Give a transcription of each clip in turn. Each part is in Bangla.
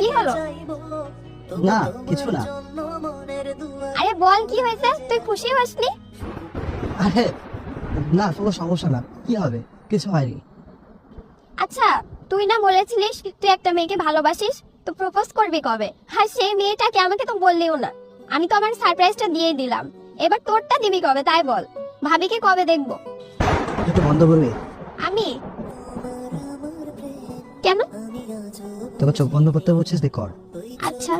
কি হলো? না কিছু না। আরে বল কি হয়েছে, তুই খুশি হসনি? আরে না, কোনো সমস্যা না, কি হবে, কিছু হয়নি। আচ্ছা, তুই না বলেছিলিস তুই একটা মেয়েকে ভালোবাসিস, তো প্রপোজ করবি কবে? হ্যাঁ, সেই মেয়েটাকে আমাকে তো বললিও না। আমি তো আমার সারপ্রাইজটা দিয়ে দিলাম, এবার তোরটা দিবি কবে তাই বল। ভাবিকে কবে দেখবো? একটু বন্ধ করবি? আমি কেন? তোকে চোখ বন্ধ করতে বলছিস, দেখ কর। আচ্ছা।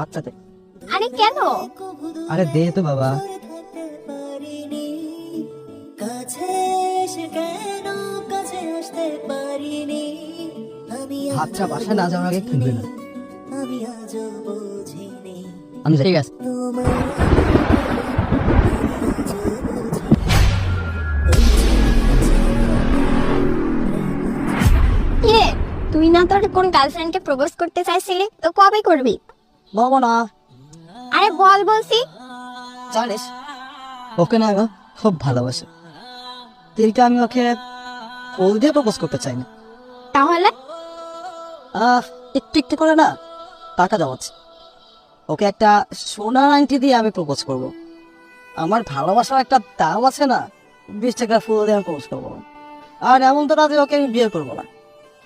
আচ্ছা দে। আরে কেন? আরে দে তো বাবা। আচ্ছা, বাসা না যাওয়ার আগে খুলবে না। আমি ঠিক আছে। কিরে, তুই না তোর কোন গার্লফ্রেন্ডকে প্রপোজ করতে চাইছিলি, তো কবে করবি? বলবো না। আরে বল বলছি। জানিস, ওকে না আমি খুব ভালোবাসি, কিন্তু আমি ওকে ফুল দিয়ে প্রপোজ করতে চাই না। তাহলে? একটু একটু করে না টাকা জমাচ্ছি, ওকে একটা সোনার আংটি দিয়ে আমি প্রপোজ করব। আমার ভালোবাসার একটা দাম আছে না, 20 টাকা ফুল দিয়ে আমি প্রপোজ করবো। আর এমন তো না যে ওকে আমি বিয়ে করবো না,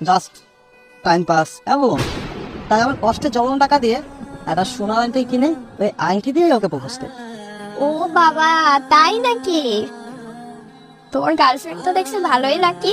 জাস্ট টাইম পাস এমন। তাই আমার কষ্টে জমানো টাকা দিয়ে একটা সোনার আংটি কিনে ওই আংটি দিয়ে ওকে প্রপোজ করি। ও বাবা, তাই নাকি? তোর গার্লফ্রেন্ড তো দেখছি ভালোই লাকি।